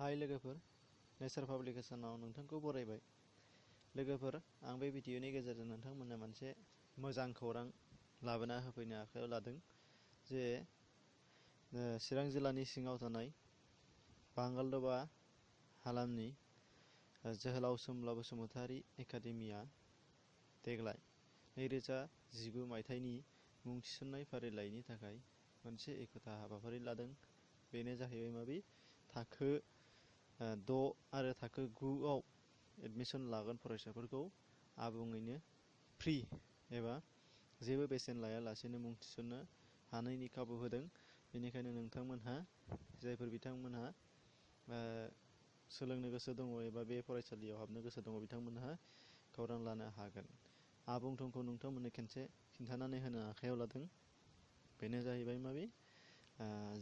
हाय लोगोफोर, नेचार पाब्लिकेशनाव नोंथांखौ बरायबाय। लोगोफोर, आं बे भिडिअनि गेजेरजों नोंथांमोननो मोनसे मोजां खौरां लाबोना होफैनो आखायाव लादों जे चिरां जिल्लानि सिङाव थानाय बांगालदबा हालामनि जोहोलाव सोमब्ला बसुमतारी एकाडेमिया देग्लाय 2019 मायथाइनि मुं थिसननाय फारिलाइनि थाखाय मोनसे एखुथा हाबाफारि लादों। बेनो जाहैबाय माबि थाखो 6 आरो थाखो 9 आव एडमिशन लागोन फरायसाफोरखौ आबुङैनो फ्री एबा जेबो बेसेन लायालासेनो मुं थिसननो हानायनि खाबु होदों। बेनिखायनो नोंथांमोनहा जायफोर बिथांमोनहा सोलोंनो गोसो दङ एबा बे फरायसालियाव हाबनो गोसो दङ बिथांमोनहा खौरां लानो हागोन। आबुं थंखौ नोंथांमोननो खेनसे खिन्थानानै होनो आखायाव लादों। बेनो जाहैबाय माबि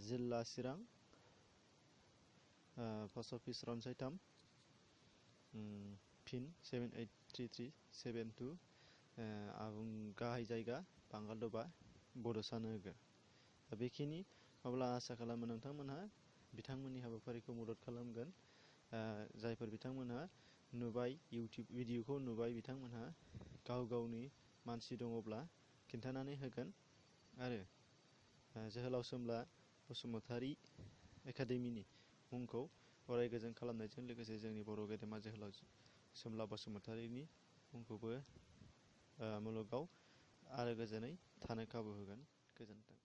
जिल्ला चिरां, पस्ट अफिस रनसाय 3, पिन 783372, आबुं गाहाय जायगा बांगालदबा बड'सा नोगोर। दा बेखिनि अब्ला आसा खालामो नोंथांमोनहा बिथांमोननि हाबाफारिखौ मदद खालामगोन। जायफोर बिथांमोनहा नुबाय इउटिउब भिडिअखौ नुबाय बिथांमोनहा गाव गावनि मानसि दङब्ला खिन्थानानै होगोन आरो जोहोलाव सोमब्ला बसुमतारी एकाडेमिनि मुंखौ अराय गोजोन खालामनायजों लोगोसे जोंनि बर' गेदेमा जोहोलाव सोमब्ला बसुमतारीनि मुंखौबो मुलुगाव आरो गोजोनै थानो खाबु होगोन। गोजोन्थों।